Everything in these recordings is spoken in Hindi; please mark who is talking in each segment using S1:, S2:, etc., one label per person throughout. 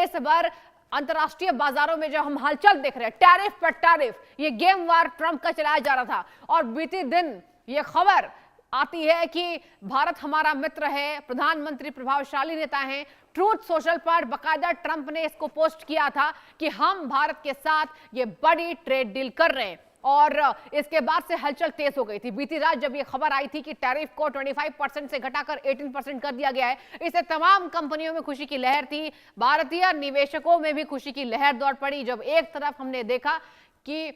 S1: इस बार अंतरराष्ट्रीय बाजारों में जो हम हलचल देख रहे हैं, टैरिफ पर टैरिफ, ये गेम वार ट्रंप का चलाया जा रहा था। और बीते दिन ये खबर आती है कि भारत हमारा मित्र है, प्रधानमंत्री प्रभावशाली नेता हैं। ट्रूथ सोशल पर बकायदा ट्रंप ने इसको पोस्ट किया था कि हम भारत के साथ ये बड़ी ट्रेड डील कर रहे हैं, और इसके बाद से हलचल तेज हो गई थी। बीती रात जब ये खबर आई थी कि टैरिफ को 25% से घटाकर 18% कर दिया गया है, इससे तमाम कंपनियों में खुशी की लहर थी, भारतीय निवेशकों में भी खुशी की लहर दौड़ पड़ी। जब एक तरफ हमने देखा कि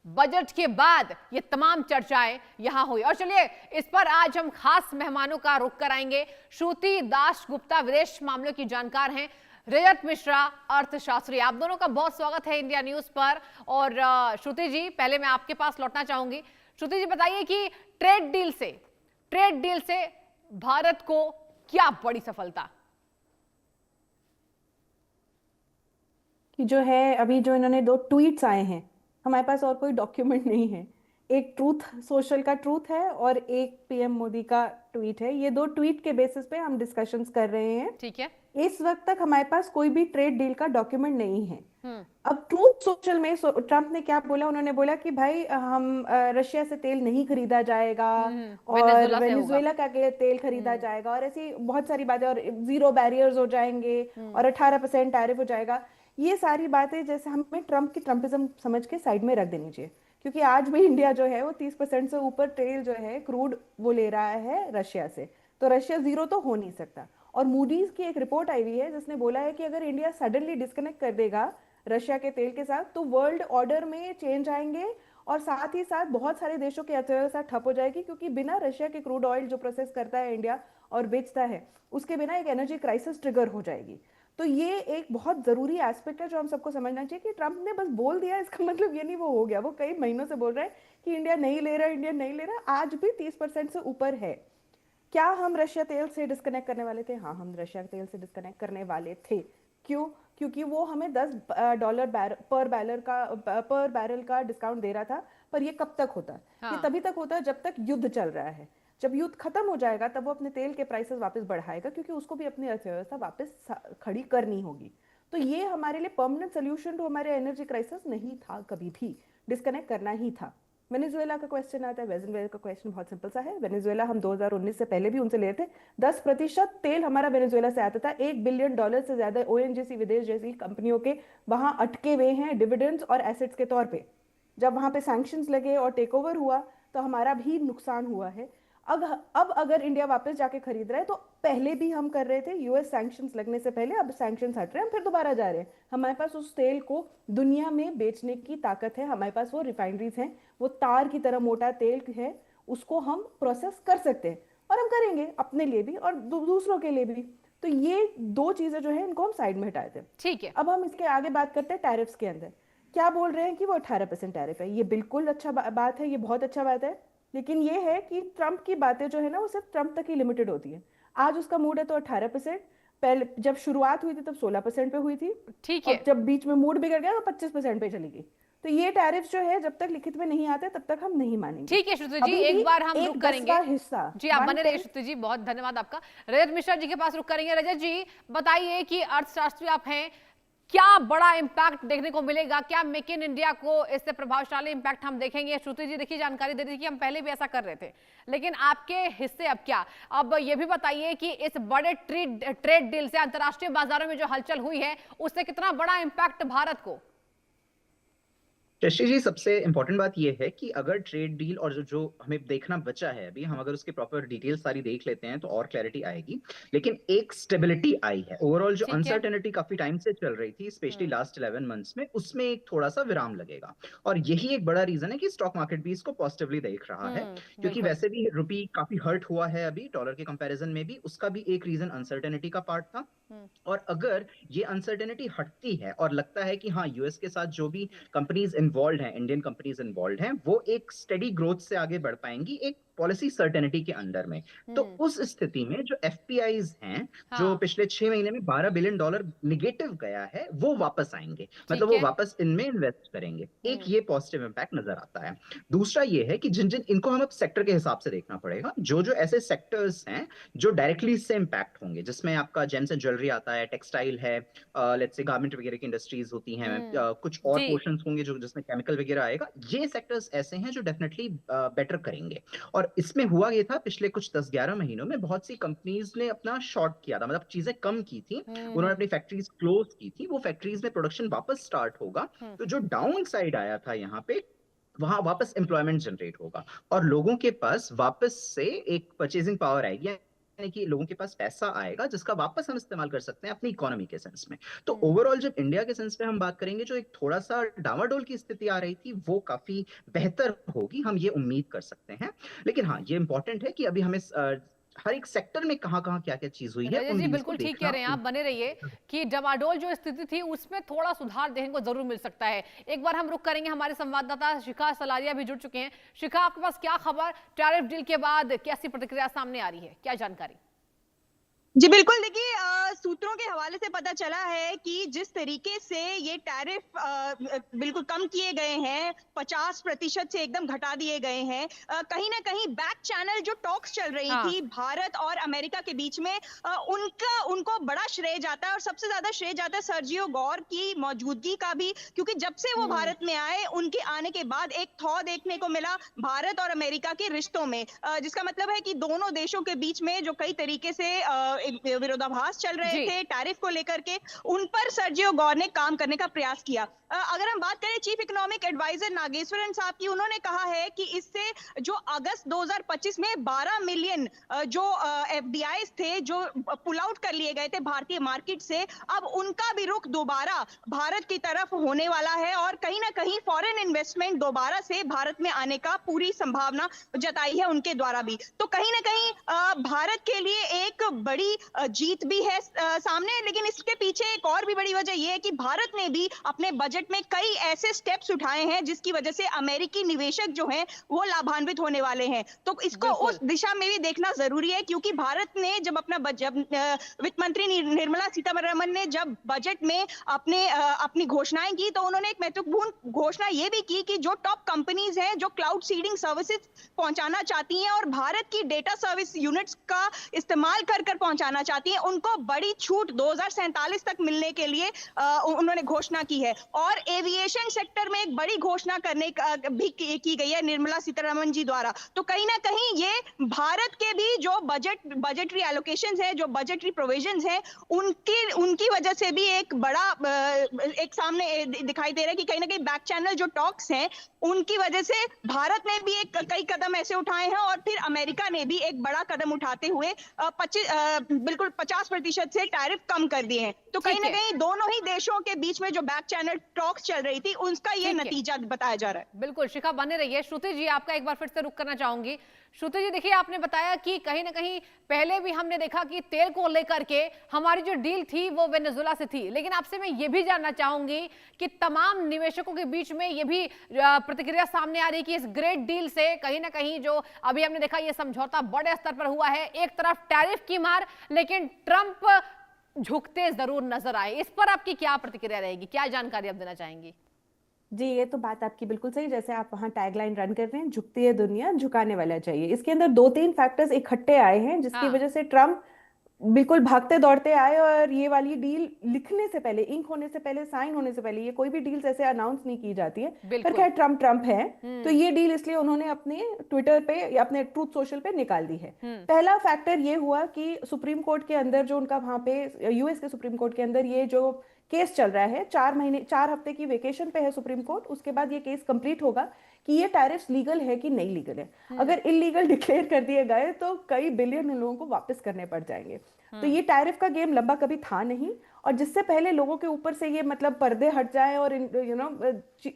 S1: बजट के बाद ये तमाम चर्चाएं यहां हुई। और चलिए इस पर आज हम खास मेहमानों का रुख कराएंगे। श्रुति दास गुप्ता विदेश मामलों की जानकार हैं, रजत मिश्रा अर्थशास्त्री। आप दोनों का बहुत स्वागत है इंडिया न्यूज पर। और श्रुति जी, पहले मैं आपके पास लौटना चाहूंगी। श्रुति जी, बताइए कि ट्रेड डील से भारत को क्या बड़ी सफलता
S2: कि जो है अभी जो इन्होंने 2 ट्वीट्स आए हैं, हमारे पास और कोई डॉक्यूमेंट नहीं है। एक ट्रूथ सोशल का ट्रूथ है और एक पीएम मोदी का ट्वीट है। ये 2 ट्वीट के बेसिस पे हम डिस्कशंस कर रहे हैं।
S1: ठीक है।
S2: इस वक्त तक हमारे पास कोई भी ट्रेड डील का डॉक्यूमेंट नहीं है। अब ट्रूथ सोशल में ट्रंप ने क्या बोला? उन्होंने बोला कि भाई हम रशिया से तेल नहीं खरीदा जाएगा और वेनेजुएला का तेल खरीदा जाएगा और ऐसी बहुत सारी बातें, और 0 बैरियर्स हो जाएंगे और 18% टैरिफ हो जाएगा। ये सारी बातें जैसे हमें ट्रंप की ट्रम्पिज्म समझ के साइड में रख देनी चाहिए, क्योंकि आज भी इंडिया जो है वो 30% से ऊपर तेल जो है क्रूड वो ले रहा है रशिया से, तो रशिया 0 तो हो नहीं सकता। और मूडीज की एक रिपोर्ट आई हुई है जिसने बोला है कि अगर इंडिया सडनली डिस्कनेक्ट कर देगा रशिया के तेल के साथ तो वर्ल्ड ऑर्डर में चेंज आएंगे और साथ ही साथ बहुत सारे देशों की अर्थव्यवस्था ठप हो जाएगी, क्योंकि बिना रशिया के क्रूड ऑयल जो प्रोसेस करता है इंडिया और बेचता है, उसके बिना एक एनर्जी क्राइसिस ट्रिगर हो जाएगी। तो ये एक बहुत जरूरी एस्पेक्ट है जो हम सबको समझना चाहिए कि ट्रंप ने बस बोल दिया, इसका मतलब ये नहीं वो हो गया। वो कई महीनों से बोल रहे हैं कि इंडिया नहीं ले रहा, इंडिया नहीं ले रहा। आज भी 30% से ऊपर है। क्या हम रशिया तेल से डिस्कनेक्ट करने वाले थे? हाँ, हम रशिया तेल से डिस्कनेक्ट करने वाले थे। क्यों? क्योंकि वो हमें $10 पर बैरल का डिस्काउंट दे रहा था। पर ये कब तक होता? ये तभी तक होता है जब तक युद्ध चल रहा है। जब युद्ध खत्म हो जाएगा तब वो अपने तेल के प्राइसेस वापस बढ़ाएगा, क्योंकि उसको भी अपनी अर्थव्यवस्था वापस खड़ी करनी होगी। तो ये हमारे लिए परमानेंट सोल्यूशन टू हमारे एनर्जी क्राइसिस नहीं था, कभी भी डिस्कनेक्ट करना ही था। वेनेजुएला का क्वेश्चन आता है। वेनेजुएला का क्वेश्चन बहुत सिंपल सा है। वेनेजुएला हम 2019 से पहले भी उनसे ले रहे थे। 10% तेल हमारा वेनेजुएला से आता था। $1 बिलियन से ज्यादा ओएनजीसी विदेश जैसी कंपनियों के वहां अटके हुए हैं डिविडेंड्स और एसेट्स के तौर पे। जब वहां पे सैंक्शंस लगे और टेक ओवर हुआ तो हमारा भी नुकसान हुआ है। अब अगर इंडिया वापस जाके खरीद रहा है, तो पहले भी हम कर रहे थे यूएस सैंक्शंस लगने से पहले, अब सैंक्शंस हट रहे हैं, हम फिर दोबारा जा रहे हैं। हमारे पास उस तेल को दुनिया में बेचने की ताकत है, हमारे पास वो रिफाइनरीज हैं, वो तार की तरह मोटा तेल है, उसको हम प्रोसेस कर सकते हैं और हम करेंगे अपने लिए भी और दूसरों के लिए भी। तो ये 2 चीजें जो है इनको हम साइड में हटाए थे।
S1: ठीक है।
S2: अब हम इसके आगे बात करते हैं टैरिफ्स के अंदर। क्या बोल रहे हैं कि वो 18% टैरिफ है। ये बिल्कुल अच्छा बात है, ये बहुत अच्छा बात है। लेकिन ये है कि ट्रंप की बातें जो है ना वो सिर्फ ट्रंप तक ही लिमिटेड होती है। आज उसका मूड है तो 18%, पहले जब शुरुआत हुई थी तब 16% पे हुई थी।
S1: ठीक है।
S2: और जब बीच में मूड बिगड़ गया तो 25% पे चली गई। तो ये टैरिफ जो है जब तक लिखित में नहीं आते तब तक हम नहीं मानेंगे।
S1: ठीक है श्रुति जी, एक बार हम रुक करेंगे।
S2: हिस्सा
S1: जी आप बने रहिए श्रुति जी, बहुत धन्यवाद आपका। रजत मिश्रा जी के पास रुक करेंगे। रजत जी बताइए कि अर्थशास्त्री आप हैं, क्या बड़ा इंपैक्ट देखने को मिलेगा? क्या मेक इन इंडिया को इससे प्रभावशाली इंपैक्ट हम देखेंगे? श्रुति जी देखिए जानकारी दे रही थी कि हम पहले भी ऐसा कर रहे थे, लेकिन आपके हिस्से अब क्या? अब ये भी बताइए कि इस बड़े ट्रेड डील से अंतरराष्ट्रीय बाजारों में जो हलचल हुई है उससे कितना बड़ा इंपैक्ट भारत को?
S3: शशि जी, सबसे इंपॉर्टेंट बात यह है कि अगर ट्रेड डील और जो हमें देखना बचा है अभी, हम अगर उसके प्रॉपर डिटेल्स सारी देख लेते हैं तो और क्लैरिटी आएगी। लेकिन एक स्टेबिलिटी आई है। ओवरऑल जो अनसर्टेनिटी काफी टाइम से चल रही थी, स्पेशली लास्ट 11 मंथ्स में, उसमें एक थोड़ा सा विराम लगेगा। और यही एक बड़ा रीजन है कि स्टॉक मार्केट भी इसको पॉजिटिवली देख रहा है, क्योंकि वैसे भी रुपी काफी हर्ट हुआ है अभी डॉलर के कंपैरिजन में भी। उसका भी एक रीजन अनसर्टेनिटी का पार्ट था। और अगर ये अनसर्टेनिटी हटती है और लगता है कि हाँ, यूएस के साथ जो भी कंपनीज इन्वॉल्व हैं, इंडियन कंपनीज इन्वॉल्व हैं, वो एक स्टेडी ग्रोथ से आगे बढ़ पाएंगी, एक पॉलिसी सर्टेनिटी के अंडर में। तो उस स्थिति में जो एफपीआईज हैं, जो
S1: हाँ,
S3: पिछले 6 महीने में $12 बिलियन निगेटिव गया है, वो वापस आएंगे, मतलब
S1: ठीक
S3: वो
S1: है।
S3: वापस इनमें इन्वेस्ट करेंगे। एक ये पॉजिटिव इंपैक्ट नजर आता है। दूसरा ये है कि जिन जिन इनको हम अब सेक्टर के हिसाब से देखना पड़ेगा, जो जो ऐसे सेक्टर्स हैं जो डायरेक्टली इससे इंपैक्ट होंगे, जिसमें आपका जेम्स एंड ज्वेलरी आता है, टेक्सटाइल है, लेट्स से गारमेंट वगैरह की इंडस्ट्रीज होती हैं, कुछ और
S1: जी,
S3: पोर्शंस होंगे जो जिसमें केमिकल वगैरह आएगा। ये सेक्टर्स ऐसे हैं जो डेफिनेटली बेटर करेंगे। और इसमें हुआ ये था, पिछले कुछ 10-11 महीनों में बहुत सी कंपनीज ने अपना शॉर्ट किया था, मतलब चीजें कम की थी, उन्होंने अपनी फैक्ट्रीज क्लोज की थी, वो फैक्ट्रीज में प्रोडक्शन वापस स्टार्ट होगा। तो जो डाउन साइड आया था यहाँ पे, वहां वापस एम्प्लॉयमेंट जनरेट होगा और लोगों के पास वापस से एक परचेजिंग पावर आएगी, यानी कि लोगों के पास पैसा आएगा जिसका वापस हम इस्तेमाल कर सकते हैं अपनी इकोनॉमी के सेंस में। तो ओवरऑल जब इंडिया के सेंस में हम बात करेंगे, जो एक थोड़ा सा डावाडोल की स्थिति आ रही थी, वो काफी बेहतर होगी, हम ये उम्मीद कर सकते हैं। लेकिन हाँ, ये इंपॉर्टेंट है कि अभी हमें हर एक सेक्टर में कहाँ कहाँ क्या क्या चीज हुई है,
S1: रजत
S3: उन
S1: जी
S3: डील्स को
S1: बिल्कुल ठीक कह
S3: देखना।
S1: रहे हैं आप, बने रहिए कि डमाडोल जो स्थिति थी उसमें थोड़ा सुधार देखने को जरूर मिल सकता है। एक बार हम रुक करेंगे, हमारे संवाददाता शिखा सलारिया भी जुड़ चुके हैं। शिखा, आपके पास क्या खबर, टैरिफ डील के बाद कैसी प्रतिक्रिया सामने आ रही है, क्या जानकारी?
S4: जी बिल्कुल, देखिए सूत्रों के हवाले से पता चला है कि जिस तरीके से ये टैरिफ बिल्कुल कम किए गए हैं, 50% से एकदम घटा दिए गए हैं, कहीं ना कहीं बैक चैनल जो टॉक्स चल रही
S1: हाँ।
S4: थी भारत और अमेरिका के बीच में, उनको बड़ा श्रेय जाता है। और सबसे ज्यादा श्रेय जाता है सर्जियो गौर की मौजूदगी का भी, क्योंकि जब से वो भारत में आए, उनके आने के बाद एक थॉ देखने को मिला भारत और अमेरिका के रिश्तों में, जिसका मतलब है कि दोनों देशों के बीच में जो कई तरीके से विरोधाभास चल रहे थे टैरिफ को लेकर के, उन पर सर्जियो गौर ने काम करने का प्रयास किया। अगर हम बात करें चीफ इकोनॉमिक एडवाइजर नागेश्वरन साहब की, उन्होंने कहा है कि इससे जो अगस्त 2025 में 12 मिलियन जो एफडीआईज थे जो पुल आउट कर लिए गए थे भारतीय मार्केट से, अब उनका भी रुख दोबारा भारत की तरफ होने वाला है और कहीं ना कहीं फॉरेन इन्वेस्टमेंट दोबारा से भारत में आने का पूरी संभावना जताई है उनके द्वारा भी। तो कहीं ना कहीं भारत के लिए एक बड़ी जीत भी है सामने। लेकिन इसके पीछे एक और भी बड़ी वजह यह है कि भारत ने भी अपने बजट में कई ऐसे स्टेप्स उठाए हैं जिसकी वजह से अमेरिकी निवेशक जो हैं वो लाभान्वित होने वाले हैं। तो इसको उस दिशा में भी देखना जरूरी है, क्योंकि भारत ने जब अपना वित्त मंत्री निर्मला सीतारमण ने जब बजट में अपनी घोषणाएं की, तो उन्होंने एक महत्वपूर्ण घोषणा ये भी की कि जो टॉप कंपनीज हैं जो क्लाउड सीडिंग सर्विसेज पहुंचाना चाहती हैं और भारत की डेटा सर्विस यूनिट्स का इस्तेमाल कर पहुंचाना चाहती हैं, उनको बड़ी छूट 2047 तक मिलने के लिए उन्होंने घोषणा की है। और एविएशन सेक्टर में एक बड़ी घोषणा करने भी की गई है निर्मला सीतारमण जी द्वारा। तो कहीं ना कहीं ये भारत के भी जो बजटरी एलोकेशंस है, जो बजटरी प्रोविजंस हैं, उनकी वजह से भी एक बड़ा एक सामने दिखाई दे रहा है कि कहीं ना कहीं बैक चैनल जो टॉक्स हैं उनकी वजह से भारत ने भी कई कदम ऐसे उठाए हैं और फिर अमेरिका ने भी एक बड़ा कदम उठाते हुए बिल्कुल 50% से टैरिफ कम कर दिए हैं। तो कहीं ना कहीं दोनों ही देशों के बीच में जो बैक चैनल टॉक्स चल रही थी उसका ये नतीजा बताया जा रहा है।
S1: बिल्कुल शिखा, बने रहिए। श्रुति जी, आपका एक बार फिर से रुक करना चाहूंगी। श्रुति जी, देखिए आपने बताया कि कहीं ना कहीं पहले भी हमने देखा कि तेल को लेकर के हमारी जो डील थी वो वेनेजुएला से थी, लेकिन आपसे मैं ये भी जानना चाहूंगी कि तमाम निवेशकों के बीच में ये भी प्रतिक्रिया सामने आ रही कि इस ग्रेट डील से कहीं ना कहीं जो अभी हमने देखा ये समझौता बड़े स्तर पर हुआ है, एक तरफ टैरिफ की मार, लेकिन ट्रंप झुकते जरूर नजर आए। इस पर आपकी क्या प्रतिक्रिया रहेगी, क्या जानकारी आप देना चाहेंगी?
S2: जी, ये तो बात आपकी बिल्कुल सही, जैसे आप वहाँ टैगलाइन रन कर रहे हैं, झुकती है दुनिया झुकाने वाला चाहिए। इसके अंदर 2-3 फैक्टर्स इकट्ठे आए हैं जिसकी वजह से ट्रम्प बिल्कुल भागते दौड़ते आए और ये वाली डील लिखने से पहले, इंक होने से पहले, साइन होने से पहले, ये कोई भी डील्स ऐसे अनाउंस नहीं की जाती है, पर खैर ट्रम्प है तो ये डील इसलिए उन्होंने अपने ट्विटर पे या अपने ट्रूथ सोशल पे निकाल दी है। पहला फैक्टर ये हुआ कि सुप्रीम कोर्ट के अंदर जो उनका वहां पे यूएस के सुप्रीम कोर्ट के अंदर ये जो केस चल रहा है, 4 हफ्ते की वेकेशन पे है सुप्रीम कोर्ट, उसके बाद ये केस कंप्लीट होगा कि ये टैरिफ्स लीगल है कि नहीं लीगल है। अगर इलीगल डिक्लेयर कर दिए गए तो कई बिलियन इन लोगों को वापस करने पड़ जाएंगे। तो ये टैरिफ का गेम लंबा कभी था नहीं, और जिससे पहले लोगों के ऊपर से ये मतलब पर्दे हट जाए और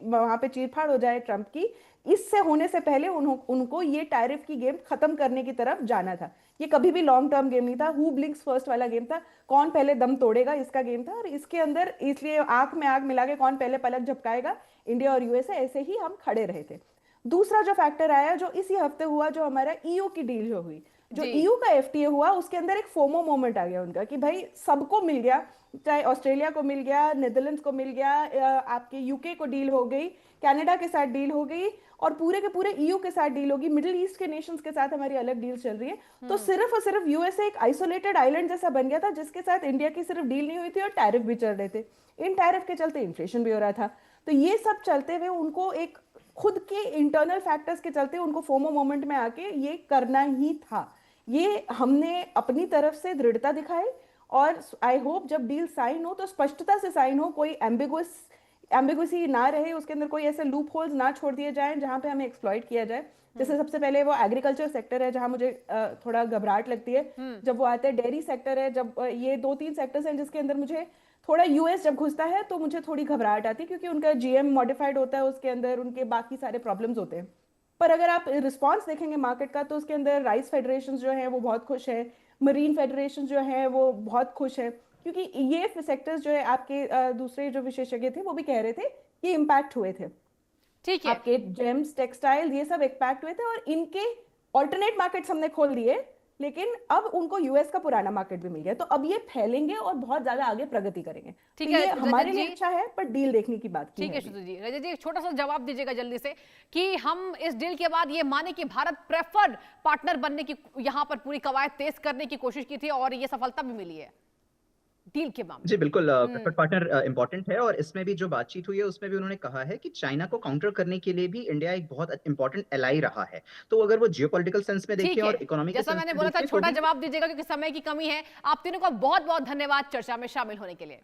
S2: वहां पे चीरफाड़ हो जाए ट्रम्प की, इससे होने से पहले उनको ये टैरिफ की गेम खत्म करने की तरफ जाना था। ये कभी भी लॉन्ग टर्म गेम नहीं था, हु ब्लिंक्स फर्स्ट वाला गेम था, कौन पहले दम तोड़ेगा इसका गेम था। और इसके अंदर इसलिए आंख में आग मिला के कौन पहले पलक झपकाएगा, इंडिया और यूएसए, ऐसे ही हम खड़े रहे थे। दूसरा जो फैक्टर आया जो इसी हफ्ते हुआ, जो हमारा ईयू की डील जो हुई, जो ईयू का एफटीए हुआ, उसके अंदर एक फोमो मोमेंट आ गया उनका कि भाई सबको मिल गया, चाहे ऑस्ट्रेलिया को मिल गया, नेदरलैंड्स को मिल गया, आपके यूके को डील हो गई, कनाडा के साथ डील हो गई, और पूरे के पूरे ईयू के साथ डील होगी, मिडिल ईस्ट के नेशंस के साथ हमारी अलग डील चल रही है। तो सिर्फ और सिर्फ यूएसए एक आइसोलेटेड आइलैंड जैसा बन गया था जिसके साथ इंडिया की सिर्फ डील नहीं हुई थी और टैरिफ भी चल रहे थे। इन टैरिफ के चलते इन्फ्लेशन भी हो रहा था। तो ये सब चलते हुए उनको एक खुद के इंटरनल फैक्टर्स के चलते उनको फोमो मोमेंट में आके ये करना ही था। ये हमने अपनी तरफ से दृढ़ता दिखाई, और आई होप जब डील साइन हो तो स्पष्टता से साइन हो, कोई एम्बिगुसी ना रहे, उसके अंदर कोई ऐसे लूप होल्स ना छोड़ दिए जाएं जहां पे हमें एक्सप्लॉइट किया जाए। जैसे सबसे पहले वो एग्रीकल्चर सेक्टर है जहां मुझे थोड़ा घबराहट लगती है जब वो आते हैं, डेयरी सेक्टर है, जब ये 2-3 सेक्टर्स हैं जिसके अंदर मुझे थोड़ा यूएस जब घुसता है तो मुझे थोड़ी घबराहट आती है, क्योंकि उनका जीएम मॉडिफाइड होता है, उसके अंदर उनके बाकी सारे प्रॉब्लम्स होते हैं। पर अगर आप रिस्पॉन्स देखेंगे मार्केट का तो उसके अंदर राइस फेडरेशन जो है वो बहुत खुश है, मरीन फेडरेशन जो है वो बहुत खुश है, क्योंकि ये सेक्टर्स जो है आपके दूसरे जो विशेषज्ञ थे वो भी कह रहे थे कि इम्पैक्ट हुए थे।
S1: ठीक है,
S2: आपके जेम्स, टेक्सटाइल, ये सब इम्पैक्ट हुए थे, और इनके ऑल्टरनेट मार्केट्स हमने खोल दिए, लेकिन अब उनको यूएस का पुराना मार्केट भी मिल गया, तो अब ये फैलेंगे और बहुत ज्यादा आगे प्रगति करेंगे।
S1: ठीक
S2: तो
S1: है,
S2: ये हमारे
S1: रजत
S2: लिए
S1: जी।
S2: अच्छा है, पर डील देखने की बात की
S1: ठीक है
S2: अभी।
S1: श्रुति जी। रजत जी, एक छोटा सा जवाब दीजिएगा जल्दी से कि हम इस डील के बाद ये माने कि भारत प्रेफर्ड पार्टनर बनने की यहाँ पर पूरी कवायद तेज करने की कोशिश की थी और ये सफलता भी मिली है डील के मामले
S3: जी बिल्कुल, प्रेफर्ड पार्टनर इंपॉर्टेंट है, और इसमें भी जो बातचीत हुई है उसमें भी उन्होंने कहा है कि चाइना को काउंटर करने के लिए भी इंडिया एक बहुत इंपॉर्टेंट एलाई रहा है। तो अगर वो जियोपॉलिटिकल सेंस में
S1: ठीक
S3: देखें
S1: है,
S3: और इकोनॉमिक
S1: जैसा
S3: सेंस
S1: मैंने
S3: में
S1: बोला था
S3: देखें तो
S1: छोटा
S3: भी
S1: जवाब दीजिएगा क्योंकि समय की कमी है। आप तीनों का बहुत बहुत धन्यवाद चर्चा में शामिल होने के लिए।